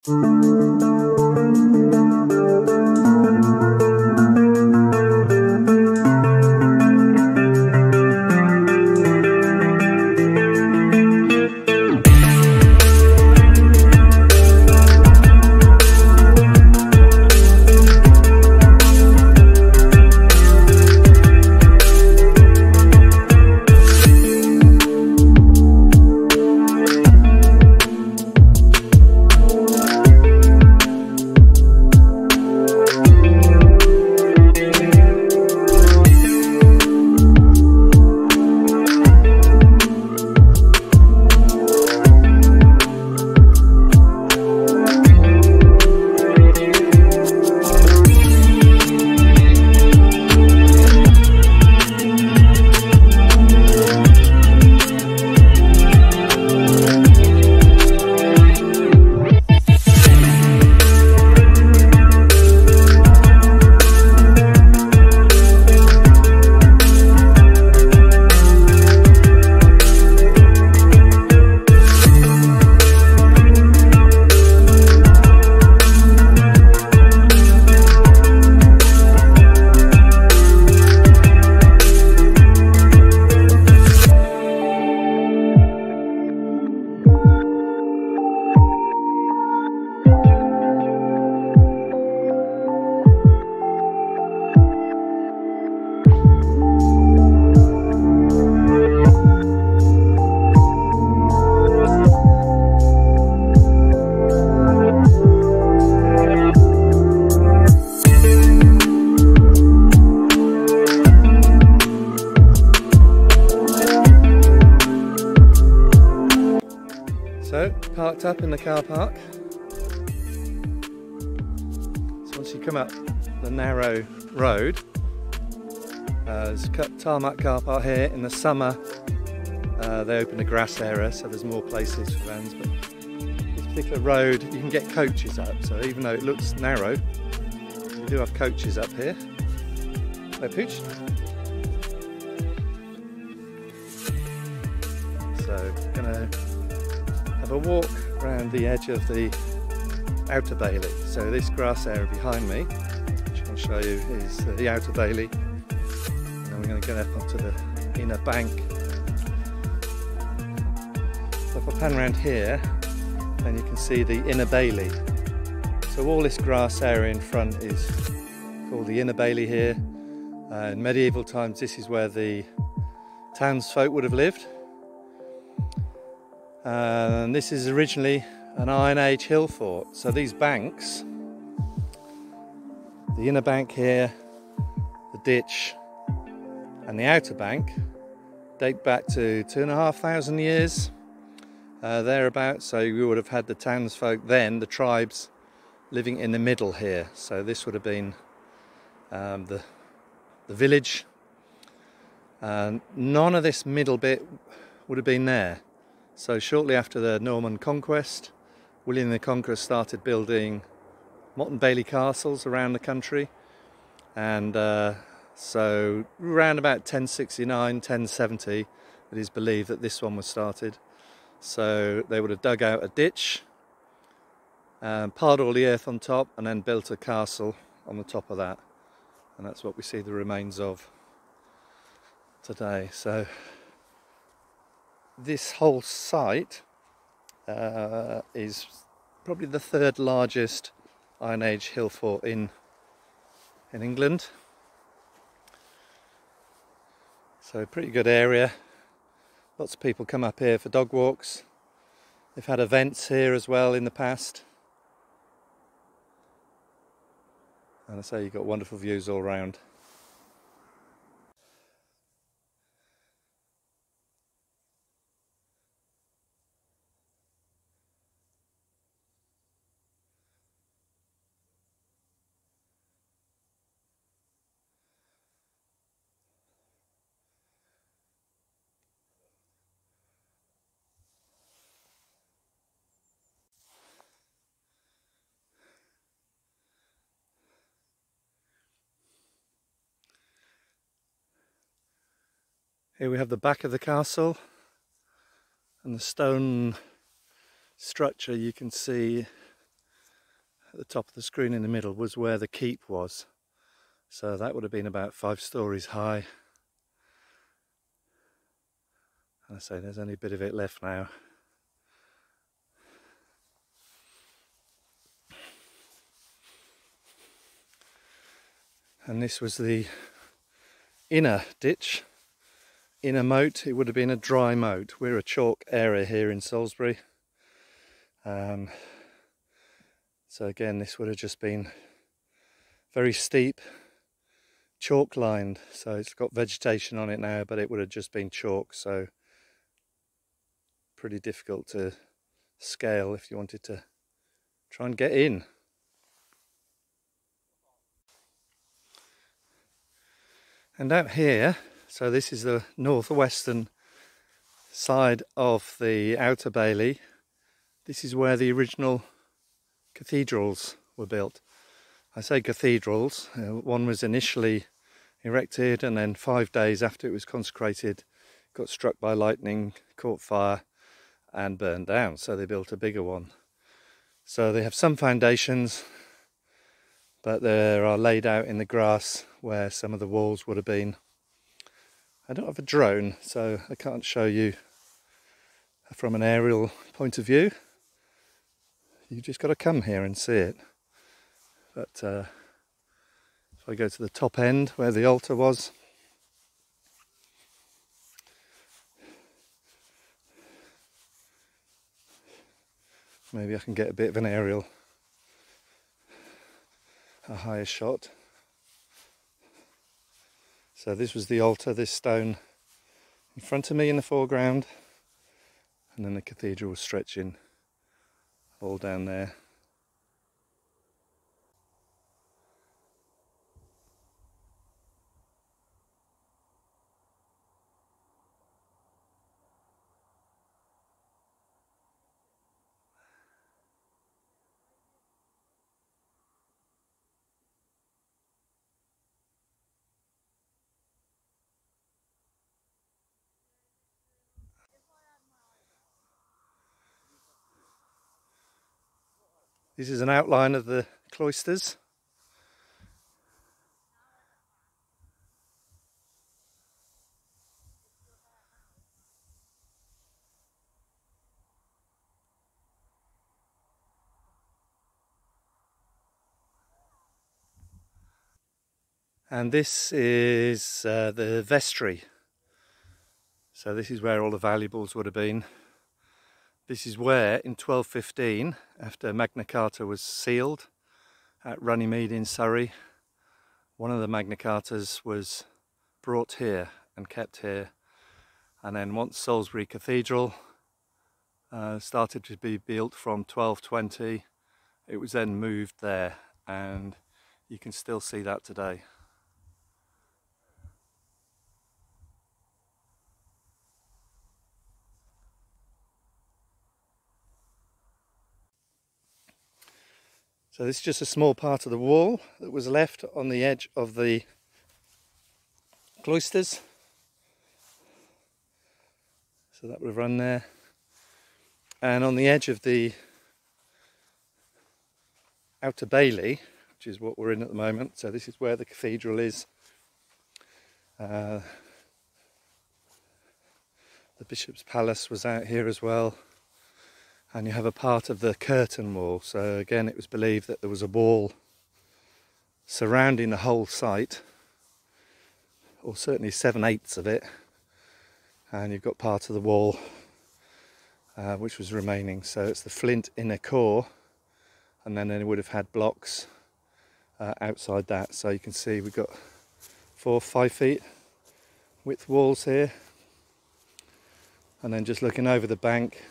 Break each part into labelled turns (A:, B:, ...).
A: So, parked up in the car park. So once you come up the narrow road, there's a tarmac car park here. In the summer they open the grass area, so there's more places for vans, but this particular road you can get coaches up, so even though it looks narrow, you do have coaches up here. Hello Pooch. So gonna have a walk around the edge of the Outer Bailey. So this grass area behind me, which I'll show you, is the Outer Bailey. And we're going to get up onto the inner bank. So if I pan around here, then you can see the Inner Bailey. So all this grass area in front is called the Inner Bailey here. In medieval times, this is where the townsfolk would have lived. And this is originally an Iron Age Hillfort. So these banks, the inner bank here, the ditch, and the outer bank, date back to 2,500 years, thereabouts. So you would have had the townsfolk then, the tribes, living in the middle here. So this would have been the village. None of this middle bit would have been there. So shortly after the Norman conquest, William the Conqueror started building Motte Bailey Castles around the country, and so around about 1069, 1070 it is believed that this one was started. So they would have dug out a ditch, piled all the earth on top, and then built a castle on the top of that, and that's what we see the remains of today. So this whole site is probably the third largest Iron Age hill fort in England. So pretty good area. Lots of people come up here for dog walks. They've had events here as well in the past. And I say you've got wonderful views all around. Here we have the back of the castle, and the stone structure you can see at the top of the screen in the middle was where the keep was. So that would have been about 5 stories high. And I say there's only a bit of it left now. And this was the inner ditch, inner moat. It would have been a dry moat. We're a chalk area here in Salisbury. So again, this would have just been very steep, chalk lined. So it's got vegetation on it now, but it would have just been chalk. So pretty difficult to scale if you wanted to try and get in. And out here, so this is the northwestern side of the Outer Bailey. This is where the original cathedrals were built. I say cathedrals, one was initially erected and then 5 days after it was consecrated, got struck by lightning, caught fire and burned down. So they built a bigger one. So they have some foundations, but they are laid out in the grass where some of the walls would have been. I don't have a drone, so I can't show you from an aerial point of view. You just got to come here and see it. But if I go to the top end where the altar was, maybe I can get a bit of an aerial, a higher shot. So this was the altar, this stone in front of me in the foreground, and then the cathedral was stretching all down there. This is an outline of the cloisters. And this is the vestry. So this is where all the valuables would have been. This is where in 1215, after Magna Carta was sealed at Runnymede in Surrey, one of the Magna Cartas was brought here and kept here. And then once Salisbury Cathedral started to be built from 1220, it was then moved there, and you can still see that today. So this is just a small part of the wall that was left on the edge of the cloisters. So that would have run there. And on the edge of the Outer Bailey, which is what we're in at the moment, so this is where the cathedral is. The Bishop's Palace was out here as well. And you have a part of the curtain wall. So again, it was believed that there was a wall surrounding the whole site, or certainly 7/8 of it. And you've got part of the wall which was remaining. So it's the flint inner core, and then they would have had blocks outside that. So you can see we've got 4 or 5 feet width walls here. And then just looking over the bank,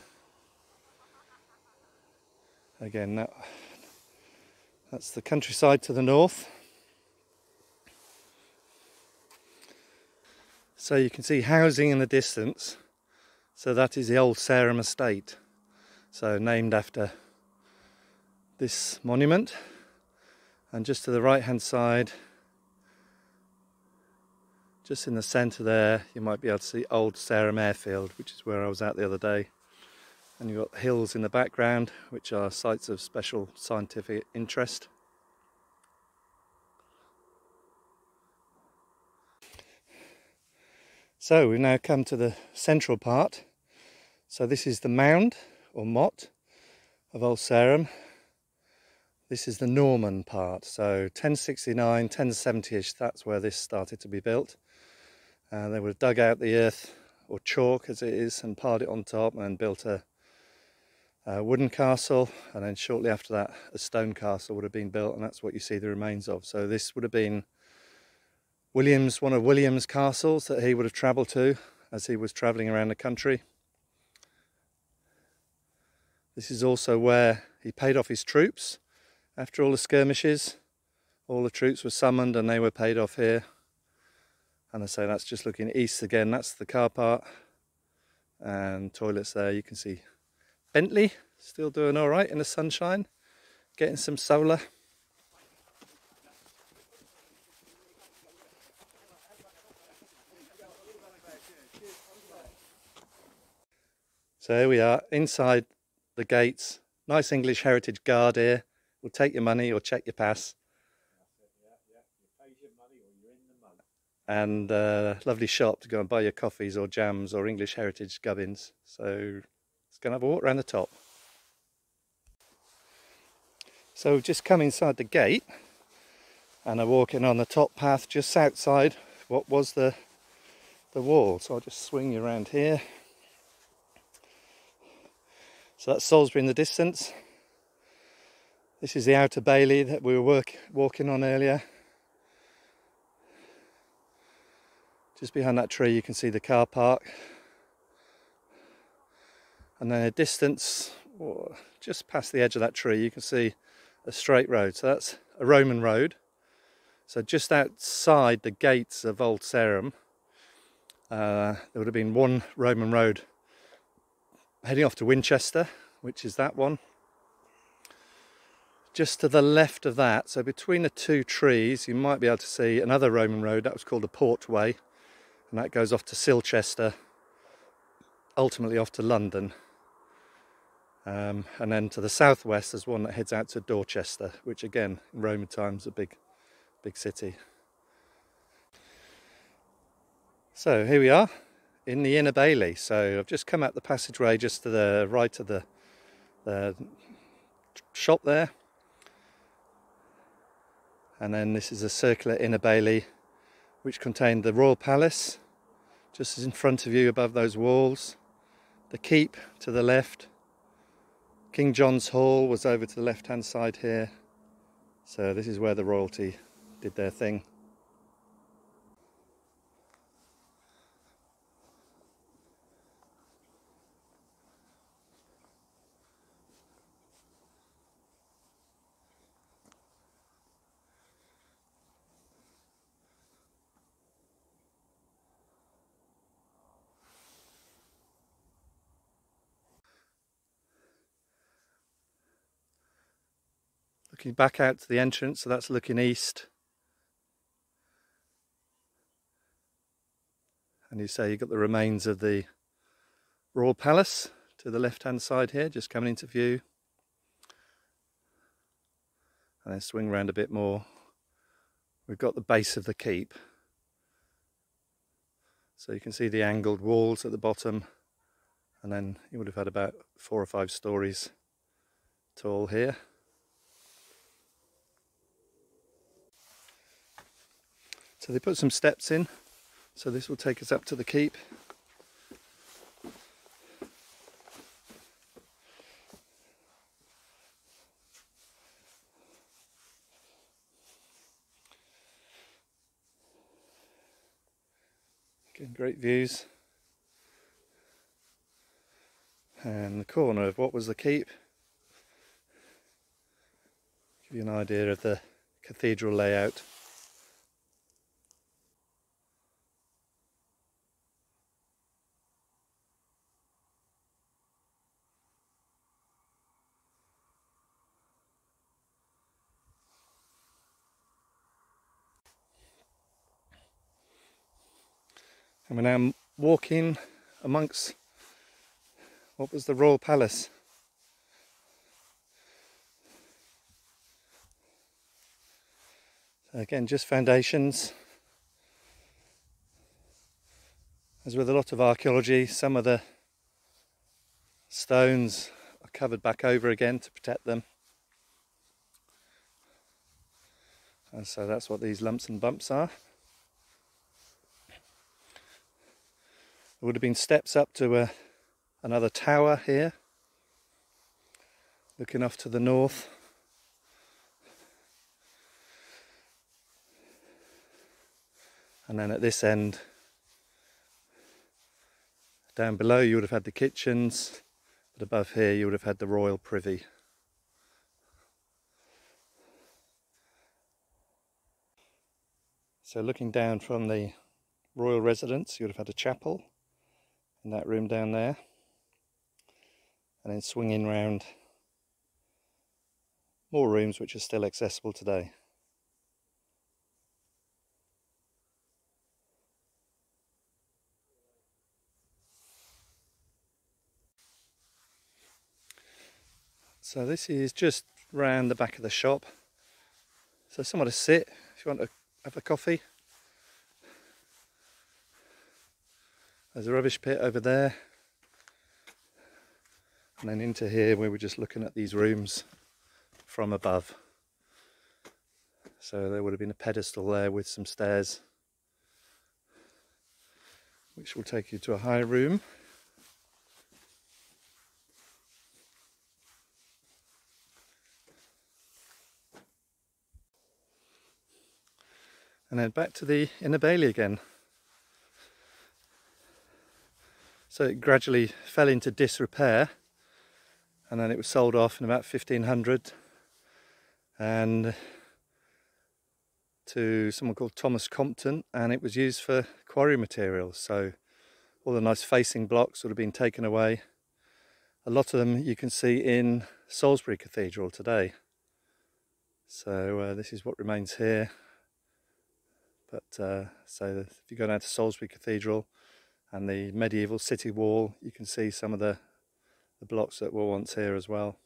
A: again, that's the countryside to the north. So you can see housing in the distance. So that is the Old Sarum estate. So named after this monument. And just to the right hand side, just in the centre there, you might be able to see Old Sarum airfield, which is where I was at the other day. And you've got hills in the background, which are sites of special scientific interest. So we've now come to the central part. So this is the mound, or motte, of Old Sarum. This is the Norman part, so 1069, 1070-ish, that's where this started to be built. They would have dug out the earth, or chalk as it is, and piled it on top and built a wooden castle, and then shortly after that a stone castle would have been built, and that's what you see the remains of. So this would have been one of William's castles that he would have travelled to as he was travelling around the country. This is also where he paid off his troops. After all the skirmishes, all the troops were summoned and they were paid off here. And I say that's just looking east again, that's the car park and toilets there. You can see Bentley still doing all right in the sunshine, getting some solar. So here we are inside the gates. Nice English heritage guard here. We'll take your money or check your pass. And lovely shop to go and buy your coffees or jams or English heritage gubbins. So let's go and have a walk around the top. So we've just come inside the gate and I'm walking on the top path just outside what was the wall. So I'll just swing you around here. So that's Salisbury in the distance. This is the outer bailey that we were walking on earlier. Just behind that tree you can see the car park. And then a distance, just past the edge of that tree, you can see a straight road. So that's a Roman road. So just outside the gates of Old Sarum, there would have been one Roman road heading off to Winchester, which is that one. Just to the left of that, so between the two trees, you might be able to see another Roman road. That was called the Portway, and that goes off to Silchester, ultimately off to London. And then to the southwest, there's one that heads out to Dorchester, which again, in Roman times, a big city. So here we are in the inner bailey. So I've just come out the passageway just to the right of the shop there. And then this is a circular inner bailey which contained the royal palace just as in front of you above those walls, the keep to the left, King John's Hall was over to the left hand side here. So this is where the royalty did their thing. Looking back out to the entrance, so that's looking east. And you say you've got the remains of the royal palace to the left hand side here, just coming into view. And then swing around a bit more. We've got the base of the keep. So you can see the angled walls at the bottom. And then you would have had about 4 or 5 stories tall here. So they put some steps in, so this will take us up to the keep. Again, great views. And the corner of what was the keep. Give you an idea of the cathedral layout. And we're now walking amongst what was the royal palace. So again, just foundations. As with a lot of archaeology, some of the stones are covered back over again to protect them. And so that's what these lumps and bumps are. There would have been steps up to another tower here, looking off to the north. And then at this end, down below you would have had the kitchens, but above here you would have had the royal privy. So looking down from the royal residence, you would have had a chapel in that room down there, and then swinging round more rooms which are still accessible today. So this is just round the back of the shop, so somewhere to sit if you want to have a coffee. There's a rubbish pit over there, and then into here we were just looking at these rooms from above. So there would have been a pedestal there with some stairs which will take you to a higher room. And then back to the Inner Bailey again. So it gradually fell into disrepair, and then it was sold off in about 1500 and to someone called Thomas Compton, and it was used for quarry materials. So all the nice facing blocks would have been taken away. A lot of them you can see in Salisbury Cathedral today. So this is what remains here. But so if you go down to Salisbury Cathedral and the medieval city wall, you can see some of the blocks that were once here as well.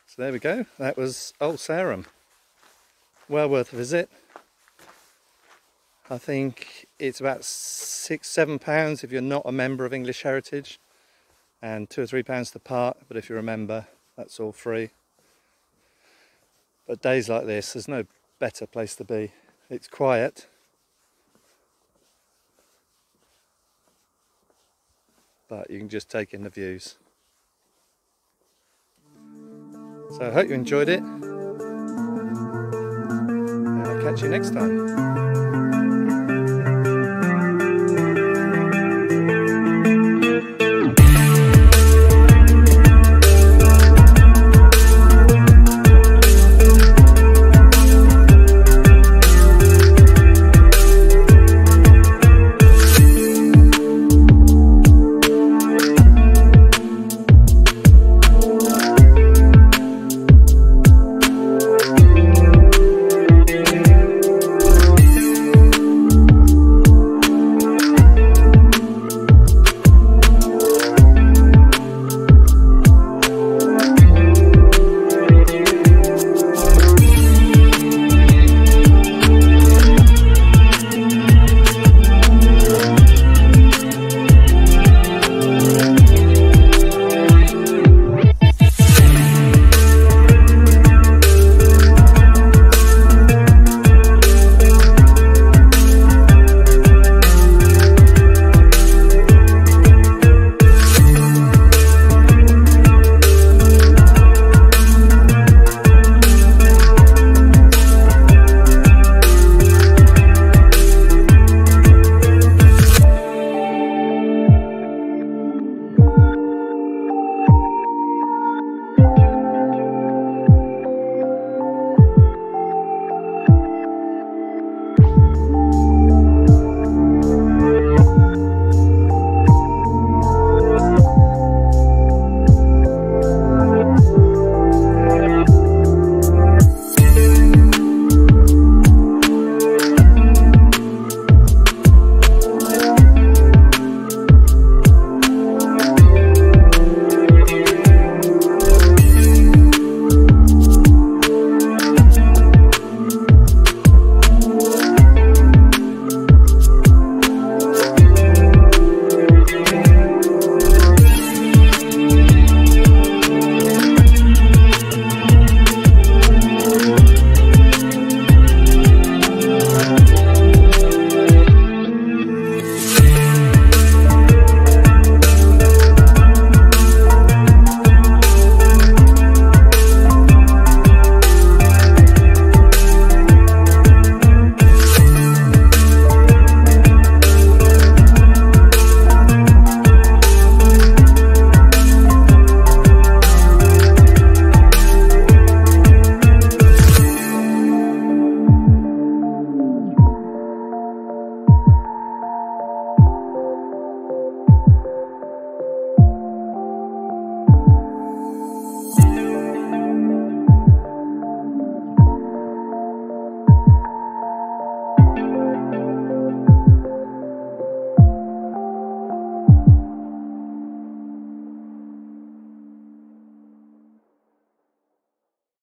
A: So there we go, that was Old Sarum. Well worth a visit. I think it's about £6–7 if you're not a member of English Heritage, and £2 or £3 to park, but if you're a member, that's all free. But days like this, there's no better place to be. It's quiet, but you can just take in the views. So I hope you enjoyed it, and I'll catch you next time.